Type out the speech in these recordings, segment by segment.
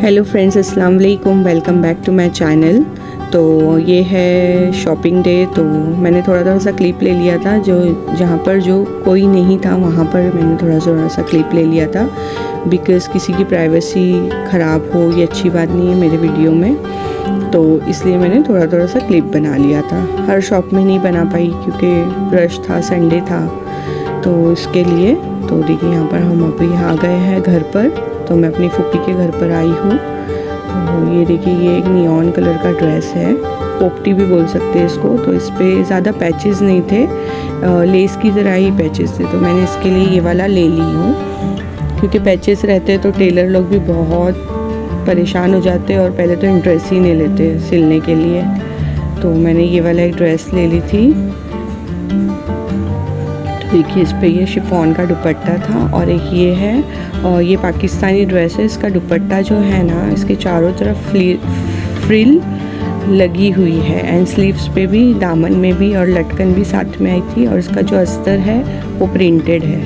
Hello friends, अस्सलाम वालेकुम। Welcome back to my channel. तो ये है शॉपिंग डे। तो मैंने थोड़ा सा क्लिप ले लिया था, जो जहाँ पर जो कोई नहीं था वहाँ पर मैंने थोड़ा सा क्लिप ले लिया था, बिकॉज़ किसी की प्राइवेसी ख़राब हो ये अच्छी बात नहीं है मेरे वीडियो में। तो इसलिए मैंने थोड़ा सा क्लिप बना लिया था। हर शॉप में नहीं बना पाई क्योंकि रश था, संडे था, तो इसके लिए। तो देखिए यहाँ पर हम अभी आ गए हैं घर पर। तो मैं अपनी फूफी के घर पर आई हूँ। तो ये देखिए, ये एक नियॉन कलर का ड्रेस है, पोपटी भी बोल सकते हैं इसको। तो इस पर ज़्यादा पैचेस नहीं थे, लेस की तरह ही पैचेस थे, तो मैंने इसके लिए ये वाला ले ली हूँ। क्योंकि पैचेस रहते तो टेलर लोग भी बहुत परेशान हो जाते और पहले तो इंटरेस्ट ही नहीं लेते सिलने के लिए। तो मैंने ये वाला एक ड्रेस ले ली थी। देखिए इस पे ये शिफॉन का दुपट्टा था, और एक ये है, और ये पाकिस्तानी ड्रेस है। इसका दुपट्टा जो है ना, इसके चारों तरफ फ्रिल लगी हुई है, एंड स्लीव्स पे भी, दामन में भी, और लटकन भी साथ में आई थी। और इसका जो अस्तर है वो प्रिंटेड है।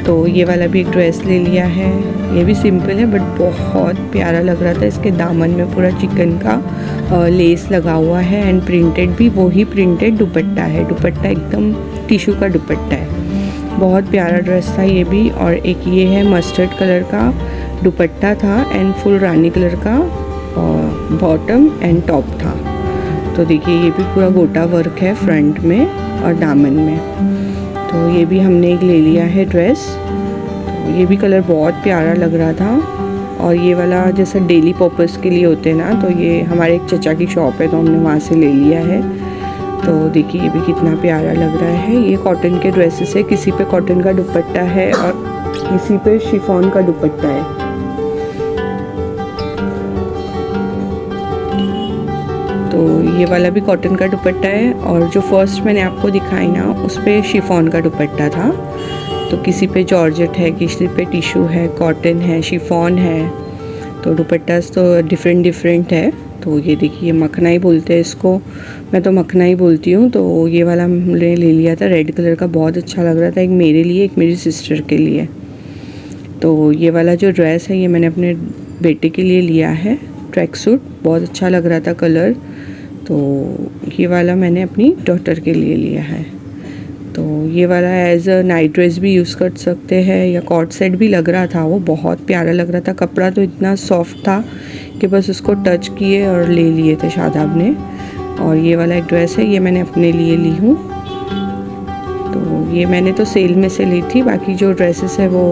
तो ये वाला भी एक ड्रेस ले लिया है। ये भी सिंपल है बट बहुत प्यारा लग रहा था। इसके दामन में पूरा चिकन का लेस लगा हुआ है, एंड प्रिंटेड भी वही प्रिंटेड दुपट्टा है। दुपट्टा एकदम टिश्यू का दुपट्टा है, बहुत प्यारा ड्रेस था ये भी। और एक ये है, मस्टर्ड कलर का दुपट्टा था, एंड फुल रानी कलर का बॉटम एंड टॉप था। तो देखिए ये भी पूरा गोटा वर्क है फ्रंट में और दामन में। तो ये भी हमने एक ले लिया है ड्रेस। तो ये भी कलर बहुत प्यारा लग रहा था। और ये वाला जैसा डेली पर्पस के लिए होते हैं ना, तो ये हमारे एक चचा की शॉप है, तो हमने वहाँ से ले लिया है। तो देखिए ये भी कितना प्यारा लग रहा है। ये कॉटन के ड्रेसेस है, किसी पे कॉटन का दुपट्टा है और किसी पे शिफॉन का दुपट्टा है। तो ये वाला भी कॉटन का दुपट्टा है, और जो फर्स्ट मैंने आपको दिखाई ना, उस पे शिफॉन का दुपट्टा था। तो किसी पे जॉर्जेट है, किसी पे टिश्यू है, कॉटन है, शिफॉन है। तो दुपट्टा तो डिफरेंट है। तो ये देखिए, मखना ही बोलते हैं इसको, मैं तो मखना ही बोलती हूँ। तो ये वाला हमने ले लिया था, रेड कलर का, बहुत अच्छा लग रहा था। एक मेरे लिए, एक मेरी सिस्टर के लिए। तो ये वाला जो ड्रेस है ये मैंने अपने बेटे के लिए लिया है, ट्रैक सूट, बहुत अच्छा लग रहा था कलर। तो ये वाला मैंने अपनी डॉटर के लिए लिया है। तो ये वाला एज अ नाइट ड्रेस भी यूज़ कर सकते हैं, या कॉट सेट भी लग रहा था, वो बहुत प्यारा लग रहा था। कपड़ा तो इतना सॉफ्ट था कि बस उसको टच किए और ले लिए थे शादाब ने। और ये वाला एक ड्रेस है, ये मैंने अपने लिए ली हूँ। तो ये मैंने तो सेल में से ली थी, बाकी जो ड्रेसेस है वो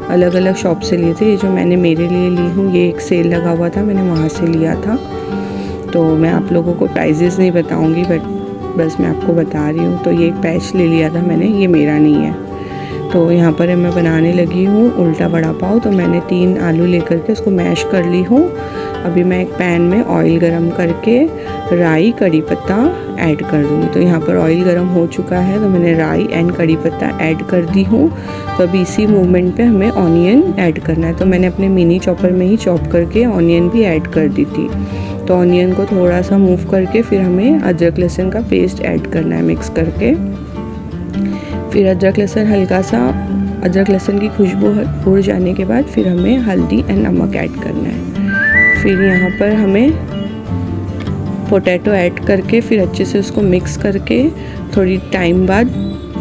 अलग अलग शॉप से लिए थे। ये जो मैंने मेरे लिए ली हूँ, ये एक सेल लगा हुआ था, मैंने वहाँ से लिया था। तो मैं आप लोगों को प्राइजेस नहीं बताऊँगी, बट बस मैं आपको बता रही हूँ। तो ये एक पैच ले लिया था मैंने, ये मेरा नहीं है। तो यहाँ पर मैं बनाने लगी हूँ उल्टा वड़ा पाव। तो मैंने 3 आलू लेकर के उसको मैश कर ली हूँ। अभी मैं एक पैन में ऑयल गरम करके राई, कड़ी पत्ता ऐड कर दूँगी। तो यहाँ पर ऑयल गरम हो चुका है, तो मैंने राई एंड कड़ी पत्ता ऐड कर दी हूँ। तो अभी इसी मूवमेंट पे हमें ऑनियन ऐड करना है। तो मैंने अपने मिनी चॉपर में ही चॉप करके ऑनियन भी ऐड कर दी थी। तो ऑनियन को थोड़ा सा मूव करके फिर हमें अदरक लहसुन का पेस्ट ऐड करना है, मिक्स करके। फिर अदरक लहसुन हल्का सा, अदरक लहसुन की खुशबू उड़ जाने के बाद फिर हमें हल्दी एंड नमक ऐड करना है। फिर यहाँ पर हमें पोटैटो ऐड करके फिर अच्छे से उसको मिक्स करके थोड़ी टाइम बाद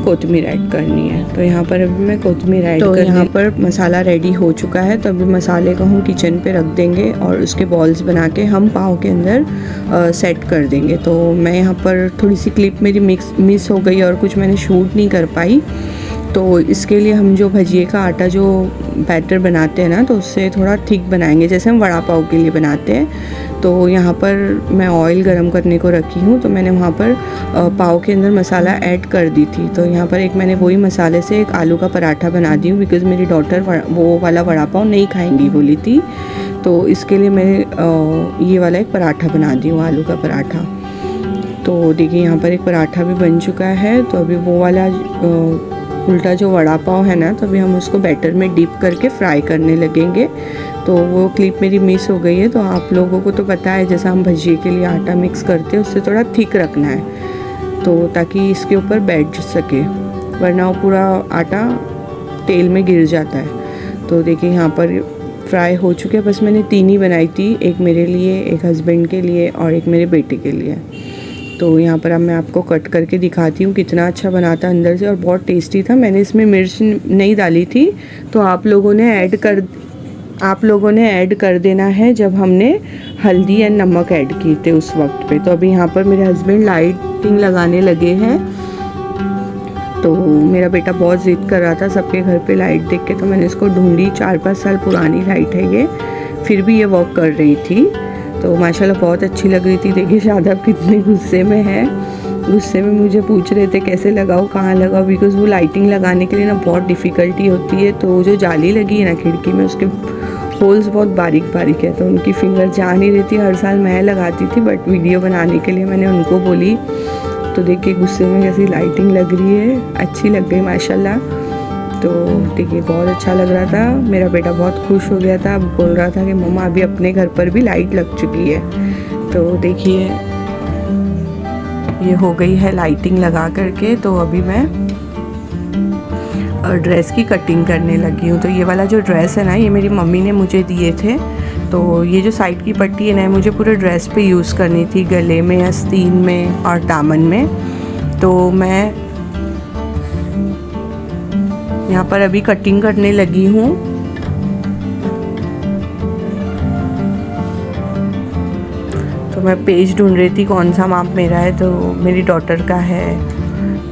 कोतमीर ऐड करनी है। तो यहाँ पर अभी मैं कोतमीर ऐड कर, यहाँ पर मसाला रेडी हो चुका है। तो अभी मसाले को हम किचन पे रख देंगे और उसके बॉल्स बना के हम पाव के अंदर सेट कर देंगे। तो मैं यहाँ पर थोड़ी सी क्लिप मेरी मिस हो गई और कुछ मैंने शूट नहीं कर पाई। तो इसके लिए हम जो भजिए का आटा जो बैटर बनाते हैं ना, तो उससे थोड़ा थिक बनाएंगे, जैसे हम वड़ा पाव के लिए बनाते हैं। तो यहाँ पर मैं ऑयल गरम करने को रखी हूँ। तो मैंने वहाँ पर पाव के अंदर मसाला ऐड कर दी थी। तो यहाँ पर एक मैंने वही मसाले से एक आलू का पराठा बना दी हूँ, बिकॉज़ मेरी डॉटर वो वाला वड़ा पाव नहीं खाएंगी बोली थी। तो इसके लिए मैं ये वाला एक पराठा बना दी हूँ, आलू का पराठा। तो देखिए यहाँ पर एक पराठा भी बन चुका है। तो अभी वो वाला उल्टा जो वड़ा पाव है ना, तो अभी हम उसको बैटर में डिप करके फ्राई करने लगेंगे। तो वो क्लिप मेरी मिस हो गई है। तो आप लोगों को तो पता है, जैसा हम भजिए के लिए आटा मिक्स करते हैं उससे थोड़ा थिक रखना है, तो ताकि इसके ऊपर बैठ सके, वरना वो पूरा आटा तेल में गिर जाता है। तो देखिए यहाँ पर फ्राई हो चुके हैं। बस मैंने 3 ही बनाई थी, एक मेरे लिए, एक हस्बैंड के लिए और एक मेरे बेटे के लिए। तो यहाँ पर अब मैं आपको कट करके दिखाती हूँ कितना अच्छा बना था अंदर से और बहुत टेस्टी था। मैंने इसमें मिर्च नहीं डाली थी, तो आप लोगों ने ऐड कर देना है जब हमने हल्दी या नमक ऐड किए थे उस वक्त पे। तो अभी यहाँ पर मेरे हस्बैंड लाइटिंग लगाने लगे हैं। तो मेरा बेटा बहुत ज़िद कर रहा था सबके घर पे लाइट देख के, तो मैंने इसको ढूंढी। 4-5 साल पुरानी लाइट है ये, फिर भी ये वर्क कर रही थी। तो माशाल्लाह बहुत अच्छी लग रही थी। देखिए शादाब कितने गुस्से में है, गुस्से में मुझे पूछ रहे थे कैसे लगाओ, कहाँ लगाओ, बिकॉज़ वो लाइटिंग लगाने के लिए ना बहुत डिफ़िकल्टी होती है। तो जो जाली लगी है ना खिड़की में, उसके होल्स बहुत बारीक बारीक है, तो उनकी फिंगर जा नहीं रही थी। हर साल मैं लगाती थी, बट वीडियो बनाने के लिए मैंने उनको बोली। तो देखिए गुस्से में कैसी लाइटिंग लग रही है, अच्छी लग गई माशाल्लाह। तो देखिए बहुत अच्छा लग रहा था। मेरा बेटा बहुत खुश हो गया था, बोल रहा था कि मम्मा अभी अपने घर पर भी लाइट लग चुकी है। तो देखिए ये हो गई है लाइटिंग लगा करके। तो अभी मैं ड्रेस की कटिंग करने लगी हूँ। तो ये वाला जो ड्रेस है ना, ये मेरी मम्मी ने मुझे दिए थे। तो ये जो साइड की पट्टी है ना, मुझे पूरे ड्रेस पे यूज़ करनी थी, गले में, आस्तीन में और दामन में। तो मैं यहाँ पर अभी कटिंग करने लगी हूँ। तो मैं पेज ढूंढ रही थी कौन सा माप मेरा है। तो मेरी डॉटर का है,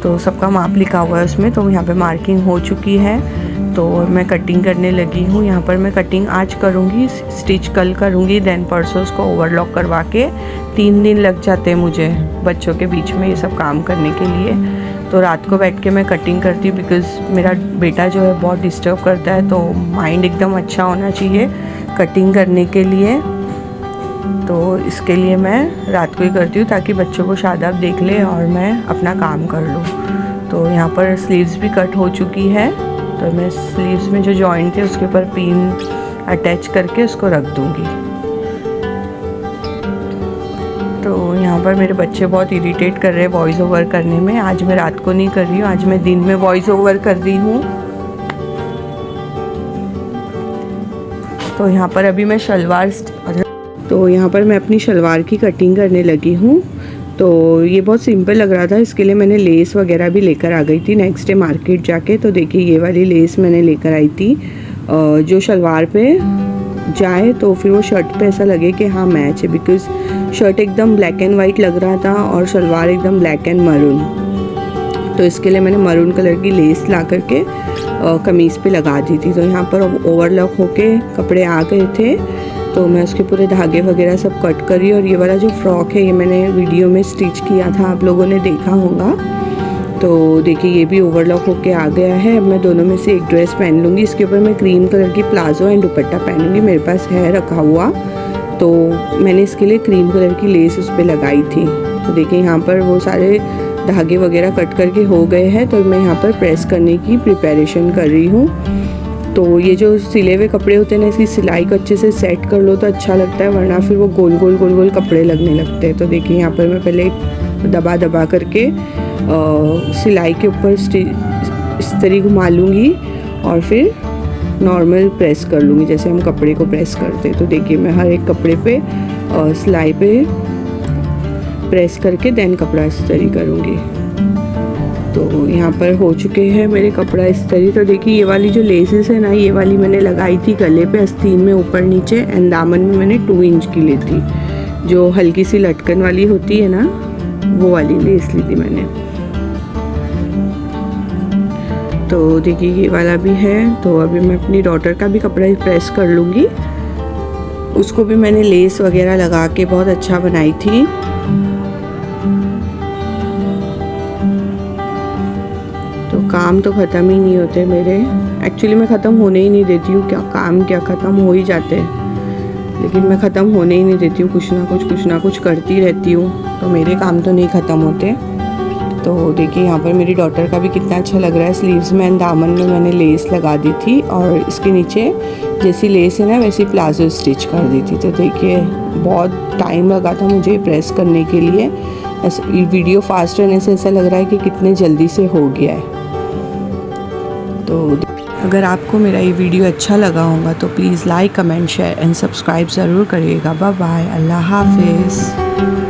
तो सबका माप लिखा हुआ है उसमें। तो यहाँ पे मार्किंग हो चुकी है, तो मैं कटिंग करने लगी हूँ। यहाँ पर मैं कटिंग आज करूँगी, स्टिच कल करूँगी, देन परसों उसको ओवरलॉक करवा के 3 दिन लग जाते हैं मुझे बच्चों के बीच में ये सब काम करने के लिए। तो रात को बैठ के मैं कटिंग करती हूँ, बिकॉज़ मेरा बेटा जो है बहुत डिस्टर्ब करता है, तो माइंड एकदम अच्छा होना चाहिए कटिंग करने के लिए। तो इसके लिए मैं रात को ही करती हूँ, ताकि बच्चों को शादाब देख ले और मैं अपना काम कर लूँ। तो यहाँ पर स्लीव्स भी कट हो चुकी है। तो मैं स्लीव्स में जो जॉइंट थे उसके ऊपर पिन अटैच करके उसको रख दूँगी। तो यहाँ पर मेरे बच्चे बहुत इरिटेट कर रहे हैं वॉइस ओवर करने में। आज मैं रात को नहीं कर रही हूँ, आज मैं दिन में वॉइस ओवर कर रही हूँ। तो यहाँ पर अभी मैं यहाँ पर मैं अपनी शलवार की कटिंग करने लगी हूँ। तो ये बहुत सिंपल लग रहा था, इसके लिए मैंने लेस वगैरह भी लेकर आ गई थी नेक्स्ट डे मार्केट जाके। तो देखिए ये वाली लेस मैंने लेकर आई थी, जो शलवार पे जाए तो फिर वो शर्ट पे ऐसा लगे कि हाँ मैच है, बिकॉज़ शर्ट एकदम ब्लैक एंड वाइट लग रहा था और शलवार एकदम ब्लैक एंड मरून। तो इसके लिए मैंने मरून कलर की लेस ला करके कमीज़ पे लगा दी थी। तो यहाँ पर ओवरलॉक होके कपड़े आ गए थे, तो मैं उसके पूरे धागे वगैरह सब कट करी। और ये वाला जो फ्रॉक है ये मैंने वीडियो में स्टिच किया था, आप लोगों ने देखा होगा। तो देखिए ये भी ओवरलॉक होके आ गया है। अब मैं दोनों में से एक ड्रेस पहन लूँगी। इसके ऊपर मैं क्रीम कलर की प्लाजो एंड दुपट्टा पहनूँगी, मेरे पास है रखा हुआ। तो मैंने इसके लिए क्रीम कलर की लेस उस पर लगाई थी। तो देखिए यहाँ पर वो सारे धागे वगैरह कट करके हो गए हैं। तो मैं यहाँ पर प्रेस करने की प्रिपरेशन कर रही हूँ। तो ये जो सिले हुए कपड़े होते हैं ना, इसकी सिलाई को अच्छे से सेट कर लो तो अच्छा लगता है, वरना फिर वो गोल गोल कपड़े लगने लगते हैं। तो देखिए यहाँ पर मैं पहले दबा करके सिलाई के ऊपर इस तरह घुमा लूँगी और फिर नॉर्मल प्रेस कर लूँगी जैसे हम कपड़े को प्रेस करते हैं। तो देखिए मैं हर एक कपड़े पे सिलाई पे प्रेस करके देन कपड़ा इस तरह करूँगी। तो यहाँ पर हो चुके हैं मेरे कपड़ा इस तरह। तो देखिए ये वाली जो लेसेस है ना, ये वाली मैंने लगाई थी गले पे, आस्तीन में ऊपर नीचे, एंड दामन में मैंने 2 इंच की ली थी, जो हल्की सी लटकन वाली होती है ना, वो वाली लेस ली थी मैंने। तो देखिए ये वाला भी है। तो अभी मैं अपनी डॉटर का भी कपड़ा प्रेस कर लूँगी। उसको भी मैंने लेस वगैरह लगा के बहुत अच्छा बनाई थी। तो काम तो ख़त्म ही नहीं होते मेरे, एक्चुअली मैं ख़त्म होने ही नहीं देती हूँ। क्या काम क्या ख़त्म हो ही जाते हैं, लेकिन मैं ख़त्म होने ही नहीं देती हूँ। कुछ ना कुछ करती रहती हूँ, तो मेरे काम तो नहीं ख़त्म होते। तो देखिए यहाँ पर मेरी डॉटर का भी कितना अच्छा लग रहा है। स्लीव्स में एंड दामन में मैंने लेस लगा दी थी और इसके नीचे जैसी लेस है ना वैसी प्लाजो स्टिच कर दी थी। तो देखिए बहुत टाइम लगा था मुझे प्रेस करने के लिए। वीडियो फास्ट रहने से ऐसा लग रहा है कि कितने जल्दी से हो गया है। तो अगर आपको मेरा ये वीडियो अच्छा लगा होगा तो please like, comment, share and subscribe ज़रूर करिएगा। बाय बाय, अल्लाह हाफिज़।